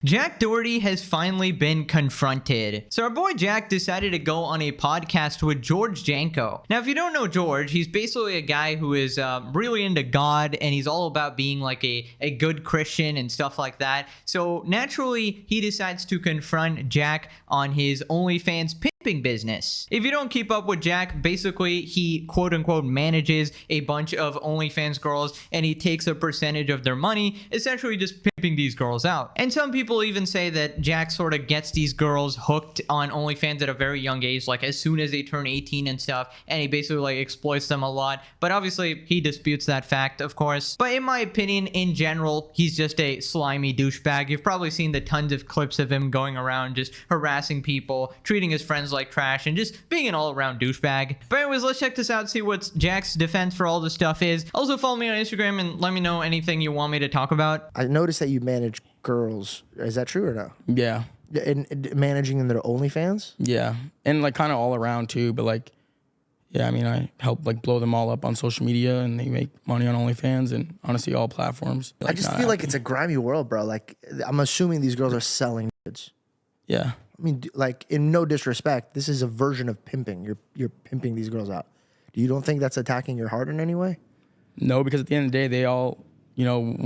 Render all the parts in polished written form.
Jack Doherty has finally been confronted. So our boy Jack decided to go on a podcast with George Janko. Now, if you don't know George, he's basically a guy who is really into God, and he's all about being like a good Christian and stuff like that. So naturally, he decides to confront Jack on his OnlyFans pimping business. If you don't keep up with Jack, basically he quote unquote manages a bunch of OnlyFans girls, and he takes a percentage of their money, essentially just pimping these girls out. And some people even say that Jack sort of gets these girls hooked on OnlyFans at a very young age, like as soon as they turn 18 and stuff, and he basically like exploits them a lot. But obviously he disputes that fact, of course. But in my opinion, in general, he's just a slimy douchebag. You've probably seen the tons of clips of him going around just harassing people, treating his friends like trash, and just being an all-around douchebag. But anyways, let's check this out, see what Jack's defense for all this stuff is. Also follow me on Instagram and let me know anything you want me to talk about. I noticed that you manage girls. Is that true or no? Yeah. And managing in their OnlyFans? Yeah. And like kind of all around too, but like, yeah, I mean, I help like blow them all up on social media, and they make money on OnlyFans and honestly all platforms. Like, I just feel like it's a grimy world, bro. Like, I'm assuming these girls are selling goods. Yeah. I mean, like, in no disrespect, this is a version of pimping. You're pimping these girls out. You don't think that's attacking your heart in any way? No, because at the end of the day, they all, you know,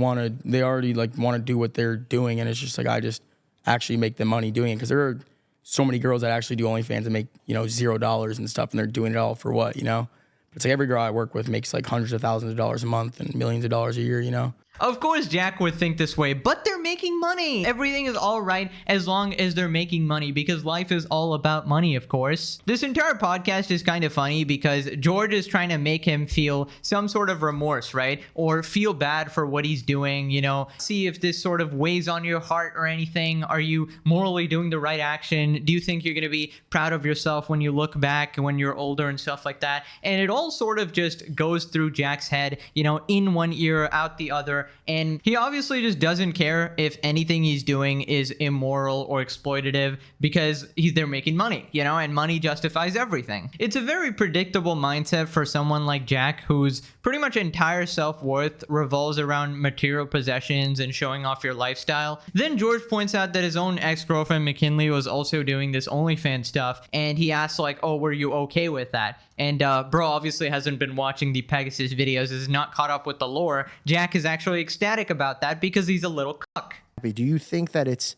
they already like want to do what they're doing, and it's just like I just actually make the money doing it, because there are so many girls that actually do OnlyFans and make, you know, $0 and stuff, and they're doing it all for what, you know? But it's like every girl I work with makes like hundreds of thousands of dollars a month and millions of dollars a year, you know? Of course Jack would think this way, but they're making money. Everything is all right as long as they're making money, because life is all about money, of course. This entire podcast is kind of funny because George is trying to make him feel some sort of remorse, right? Or feel bad for what he's doing, you know, see if this sort of weighs on your heart or anything. Are you morally doing the right action? Do you think you're going to be proud of yourself when you look back when you're older and stuff like that? And it all sort of just goes through Jack's head, you know, in one ear, out the other. And he obviously just doesn't care if anything he's doing is immoral or exploitative, because they're making money, you know, and money justifies everything. It's a very predictable mindset for someone like Jack, whose pretty much entire self-worth revolves around material possessions and showing off your lifestyle. Then George points out that his own ex-girlfriend McKinley was also doing this OnlyFans stuff, and he asks like, oh, were you okay with that? And bro obviously hasn't been watching the Pegasus videos, is not caught up with the lore. Jack is actually ecstatic about that because he's a little cuck. Do you think that it's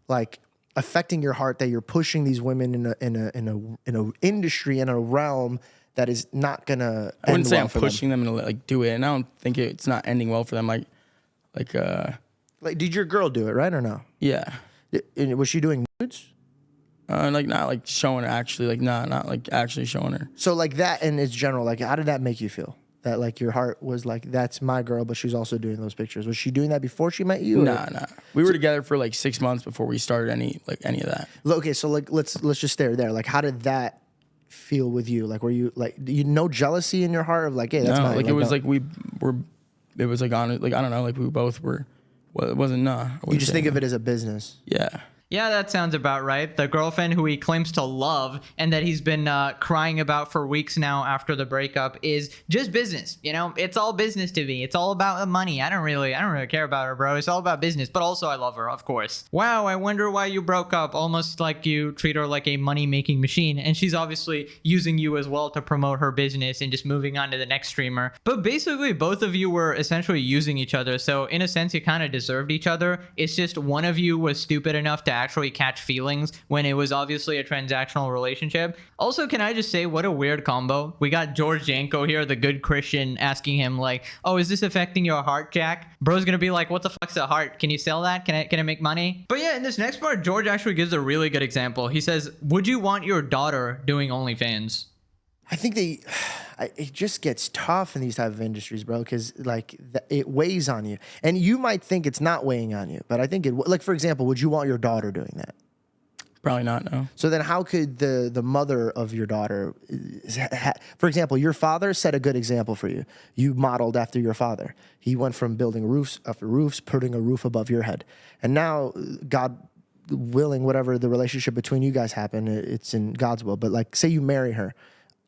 like affecting your heart that you're pushing these women in a industry, in a realm that is not gonna I wouldn't end say well I'm for pushing them to like do it, and I don't think it's not ending well for them. Like did your girl do it, right, or no? Yeah. Was she doing nudes? Like not like showing her actually, like not like actually showing her. So like that in its general, like how did that make you feel? That like your heart was like, that's my girl, but she's also doing those pictures. Was she doing that before she met you? Nah. We were together for like 6 months before we started any of that. Okay, so like let's just stay there. Like how did that feel with you? Like were you like, you no jealousy in your heart of like, hey, that's no, my like it was like it was like on like I don't know, like we both were. Well, it wasn't You just think of it as a business. Yeah. Yeah, that sounds about right. The girlfriend who he claims to love and that he's been crying about for weeks now after the breakup is just business. You know, it's all business to me. It's all about the money. I don't really care about her, bro. It's all about business. But also I love her, of course. Wow, I wonder why you broke up. Almost like you treat her like a money-making machine. And she's obviously using you as well to promote her business and just moving on to the next streamer. But basically, both of you were essentially using each other. So in a sense, you kind of deserved each other. It's just one of you was stupid enough to actually catch feelings when it was obviously a transactional relationship. Also, can I just say, what a weird combo. We got George Janko here, the good Christian, asking him like, oh, is this affecting your heart, Jack? Bro's gonna be like, what the fuck's a heart? Can you sell that? Can it make money? But yeah, in this next part, George actually gives a really good example. He says, would you want your daughter doing OnlyFans? I think it just gets tough in these type of industries, bro, because like it weighs on you, and you might think it's not weighing on you, but I think it. Like for example, would you want your daughter doing that? Probably not. No. So then, how could the mother of your daughter, for example, your father set a good example for you. You modeled after your father. He went from building roofs after roofs, putting a roof above your head, and now God willing, whatever the relationship between you guys happen, it's in God's will. But like, say you marry her.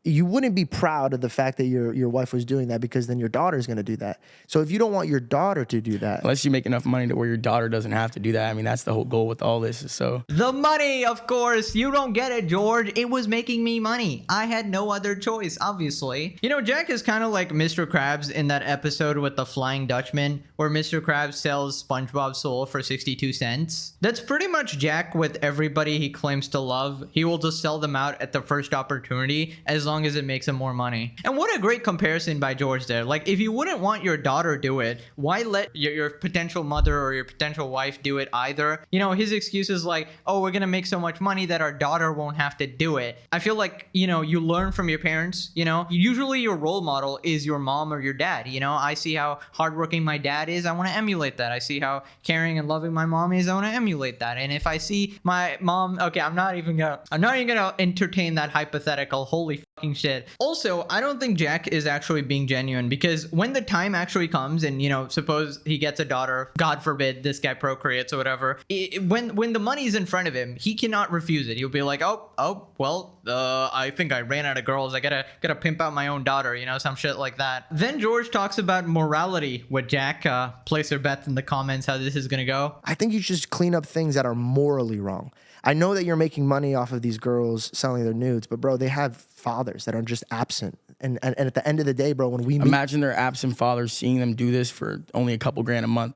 you wouldn't be proud of the fact that your wife was doing that, because then your daughter's going to do that. So if you don't want your daughter to do that, Unless you make enough money to where your daughter doesn't have to do that. I mean, that's the whole goal with all this. So The money, of course. You don't get it, George. It was making me money. I had no other choice, obviously. You know, Jack is kind of like Mr. Krabs in that episode with the Flying Dutchman, where Mr. Krabs sells SpongeBob's soul for 62 cents. That's pretty much Jack with everybody he claims to love. He will just sell them out at the first opportunity as long as it makes him more money. And what a great comparison by George there. Like, if you wouldn't want your daughter to do it, why let your potential mother or your potential wife do it either? You know, his excuse is like, oh, we're gonna make so much money that our daughter won't have to do it. I feel like, you know, you learn from your parents. You know, usually your role model is your mom or your dad. You know, I see how hardworking my dad is, I want to emulate that. I see how caring and loving my mom is, I want to emulate that. And if I see my mom, okay, I'm not even gonna entertain that hypothetical. Holy fucking shit. Also, I don't think Jack is actually being genuine, because when the time actually comes and, you know, suppose he gets a daughter, God forbid this guy procreates or whatever, when the money's in front of him, he cannot refuse it. He'll be like, well, I think I ran out of girls. I gotta pimp out my own daughter, you know, some shit like that. Then George talks about morality with Jack. Place your bets in the comments how this is gonna go. I think you should just clean up things that are morally wrong. I know that you're making money off of these girls selling their nudes, but bro, they have fathers that are just absent. And at the end of the day, bro, when we meet, imagine their absent fathers seeing them do this for only a couple grand a month.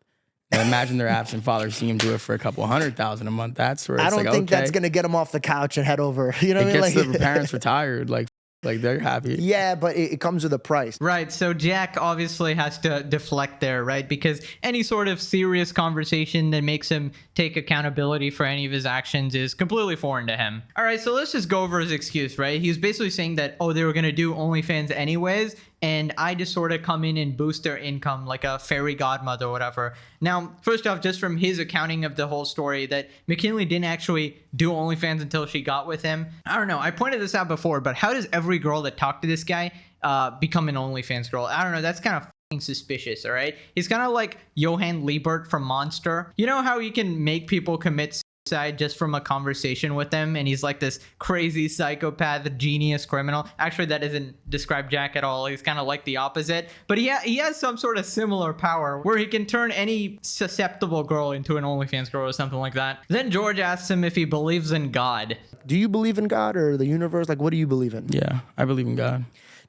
And imagine their absent fathers seeing them do it for a couple $100,000 a month. That's where it's I don't like, think okay. that's gonna get them off the couch and head over. You know what I It mean? gets Like, the parents retired. Like they're happy. yeah, but it comes with a price. Right, so Jack obviously has to deflect there, right? Because any sort of serious conversation that makes him take accountability for any of his actions is completely foreign to him. All right, so let's just go over his excuse, right? He was basically saying that, oh, they were going to do OnlyFans anyways, and I just sort of come in and boost their income like a fairy godmother or whatever. Now, first off, just from his accounting of the whole story, that McKinley didn't actually do OnlyFans until she got with him. I don't know, I pointed this out before, but how does every girl that talked to this guy become an OnlyFans girl? I don't know, that's kind of suspicious. All right, he's kind of like Johann Liebert from Monster. You know how he can make people commit suicide just from a conversation with them, and he's like this crazy psychopath genius criminal. Actually, that doesn't describe Jack at all. He's kind of like the opposite, but he has some sort of similar power where he can turn any susceptible girl into an OnlyFans girl or something like that. Then George asks him if he believes in God. Do you believe in God or the universe? Like, what do you believe in? Yeah, I believe in God.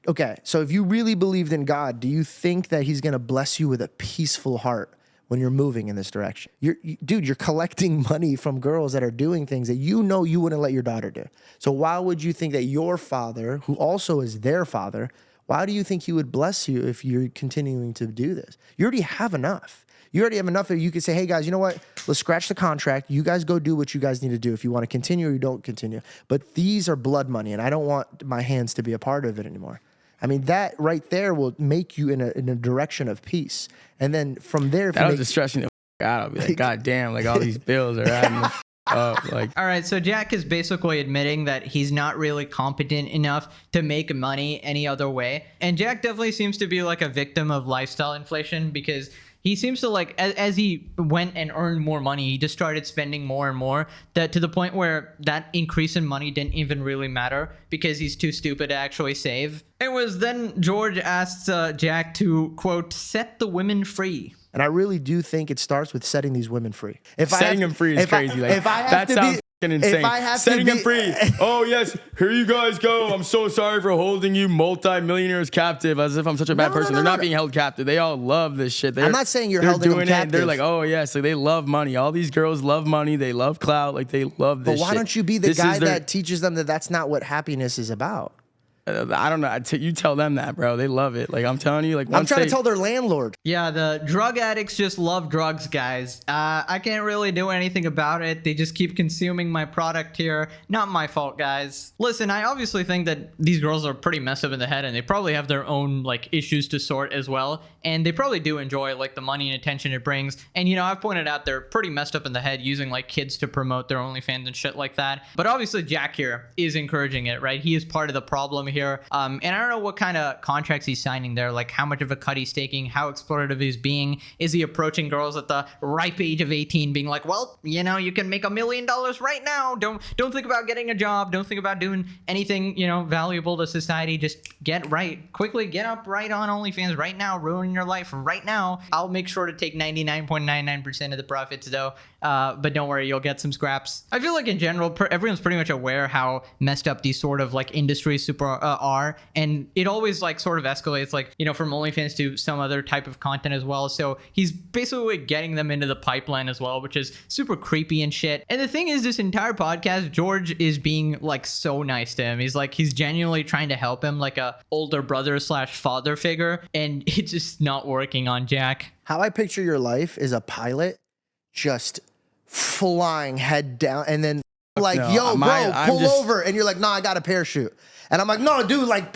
Okay, so if you really believed in God, do you think that he's going to bless you with a peaceful heart when you're moving in this direction? Dude, you're collecting money from girls that are doing things that you know you wouldn't let your daughter do. So why would you think that your father, who also is their father, why do you think he would bless you if you're continuing to do this? You already have enough. You already have enough that you could say, hey guys, you know what? Let's scratch the contract. You guys go do what you guys need to do if you want to continue or you don't continue. But these are blood money, and I don't want my hands to be a part of it anymore. I mean, that right there will make you in a direction of peace. And then from there, if That you was just stressing the out. I'll be like, God damn, like all these bills are adding up. Like, All right, so Jack is basically admitting that he's not really competent enough to make money any other way. And Jack definitely seems to be like a victim of lifestyle inflation, because he seems to, like, as he went and earned more money, he just started spending more and more, that to the point where that increase in money didn't even really matter because he's too stupid to actually save. It was then George asked Jack to, quote, set the women free. And I really do think it starts with setting these women free. setting them free is crazy. That sounds fucking insane. If I have Setting to them free. Oh yes, here you guys go. I'm so sorry for holding you multi-millionaires captive, as if I'm such a bad person. They're not being held captive. They all love this shit. I'm not saying you're holding them captive. They're like, oh yes, like they love money. All these girls love money. They love clout. Like they love this. But why don't you be the guy that teaches them that that's not what happiness is about? I don't know. You tell them that, bro. They love it. Like I'm telling you, like I'm trying to tell their landlord. Yeah, the drug addicts just love drugs, guys. I can't really do anything about it. They just keep consuming my product here. Not my fault, guys. Listen, I obviously think that these girls are pretty messed up in the head, and they probably have their own like issues to sort as well. And they probably do enjoy like the money and attention it brings. And you know, I've pointed out they're pretty messed up in the head using like kids to promote their OnlyFans and shit like that. But obviously Jack here is encouraging it, right? He is part of the problem here. And I don't know what kind of contracts he's signing there, like how much of a cut he's taking, how exploitative he's being. Is he approaching girls at the ripe age of 18 being like, well, you know, you can make $1 million right now. Don't think about getting a job. Don't think about doing anything, you know, valuable to society. Just get right. Quickly get up right on OnlyFans right now. Ruin your life right now. I'll make sure to take 99.99% of the profits though. But don't worry, you'll get some scraps. I feel like in general, everyone's pretty much aware how messed up these sort of like industries are. And it always like sort of escalates, like, you know, from OnlyFans to some other type of content as well. So he's basically getting them into the pipeline as well, which is super creepy and shit. And the thing is, this entire podcast, George is being like so nice to him. He's genuinely trying to help him like a older brother / father figure. And it's just not working on Jack. How I picture your life is a pilot just flying head down and then like, no, yo, bro, pull just over. And you're like, no, I got a parachute. And I'm like, no, dude, like,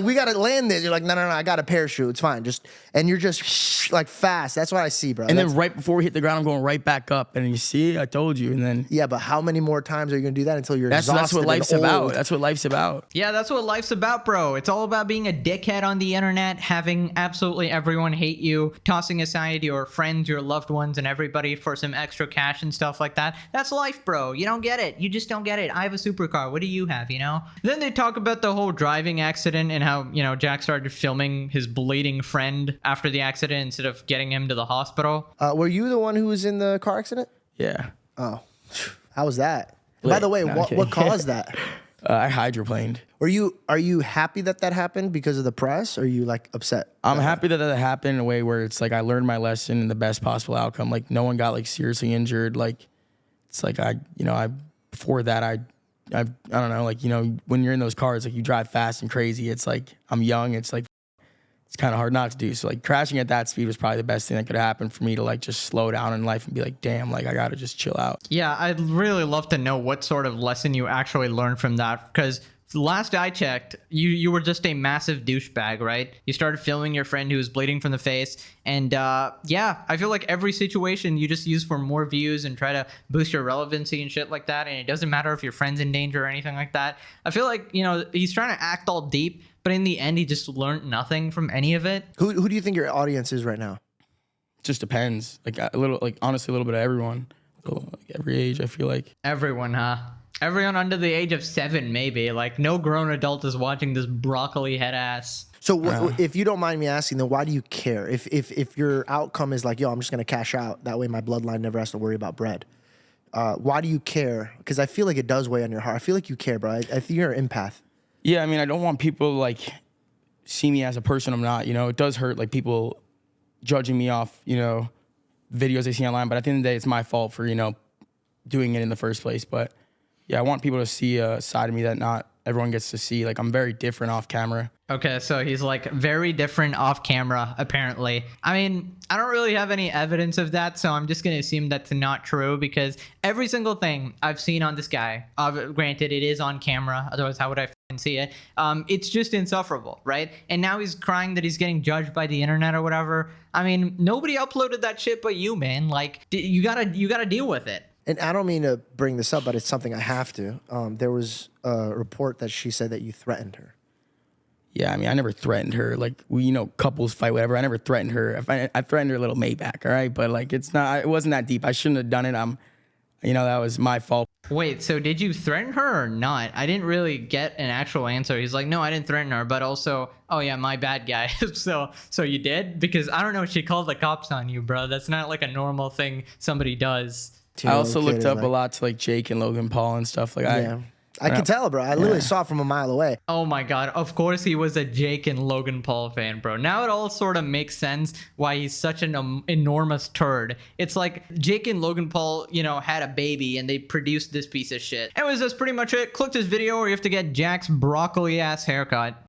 we got to land this. You're like, no, I got a parachute. It's fine. And you're just like fast. That's what I see, bro. And then right before we hit the ground, I'm going right back up. And you see, I told you. And then. Yeah, but how many more times are you going to do that until you're exhausted? That's what life's about. That's what life's about. Yeah, that's what life's about, bro. It's all about being a dickhead on the internet, having absolutely everyone hate you, tossing aside your friends, your loved ones, and everybody for some extra cash and stuff like that. That's life, bro. You don't get it. You just don't get it. I have a supercar. What do you have, you know? Then they talk about the whole driving accident and how, you know, Jack started filming his bleeding friend after the accident instead of getting him to the hospital. Were you the one who was in the car accident? Yeah. Oh, how was that? By the way, what caused that? I hydroplaned. Are you happy that happened because of the press? Or are you like upset? I'm happy that happened in a way where it's like I learned my lesson and the best possible outcome. Like no one got like seriously injured. Like it's like before that I don't know, like, you know, when you're in those cars, like you drive fast and crazy. It's like I'm young. It's like it's kind of hard not to do. So like crashing at that speed was probably the best thing that could happen for me to like just slow down in life and be like, damn, like I gotta just chill out. Yeah, I'd really love to know what sort of lesson you actually learned from that, because last I checked, you were just a massive douchebag, right? You started filming your friend who was bleeding from the face. And yeah, I feel like every situation you just use for more views and try to boost your relevancy and shit like that. And it doesn't matter if your friend's in danger or anything like that. I feel like, you know, he's trying to act all deep, but in the end, he just learned nothing from any of it. Who do you think your audience is right now? Just depends. Like a little, like honestly, a little bit of everyone. Like every age, I feel like. Everyone, huh? Everyone under the age of 7, maybe. Like, no grown adult is watching this broccoli head ass. So if you don't mind me asking, then why do you care? If your outcome is like, yo, I'm just going to cash out. That way my bloodline never has to worry about bread. Why do you care? Because I feel like it does weigh on your heart. I feel like you care, bro. I think you're an empath. Yeah, I mean, I don't want people to, like, see me as a person I'm not. You know, it does hurt, like, people judging me off, you know, videos they see online. But at the end of the day, it's my fault for, you know, doing it in the first place. But yeah, I want people to see a side of me that not everyone gets to see. Like, I'm very different off camera. Okay, so he's like very different off camera, apparently. I mean, I don't really have any evidence of that, so I'm just going to assume that's not true, because every single thing I've seen on this guy, granted, it is on camera, otherwise how would I see it? It's just insufferable, right? And now he's crying that he's getting judged by the internet or whatever. I mean, nobody uploaded that shit but you, man. Like, you gotta deal with it. And I don't mean to bring this up, but it's something I have to. There was a report that she said that you threatened her. Yeah, I mean, I never threatened her. Like, we, you know, couples fight, whatever. I never threatened her. I threatened her little Maybach, all right? But, like, it wasn't that deep. I shouldn't have done it. You know, that was my fault. Wait, so did you threaten her or not? I didn't really get an actual answer. He's like, no, I didn't threaten her, but also, oh yeah, my bad guy. So you did? Because I don't know, she called the cops on you, bro. That's not like a normal thing somebody does. I also looked up a lot to like Jake and Logan Paul and stuff. Like I could tell, bro. I literally saw it from a mile away. Oh my God. Of course he was a Jake and Logan Paul fan, bro. Now it all sort of makes sense why he's such an enormous turd. It's like Jake and Logan Paul, you know, had a baby and they produced this piece of shit. Anyways, that's pretty much it. Click this video or you have to get Jack's broccoli ass haircut.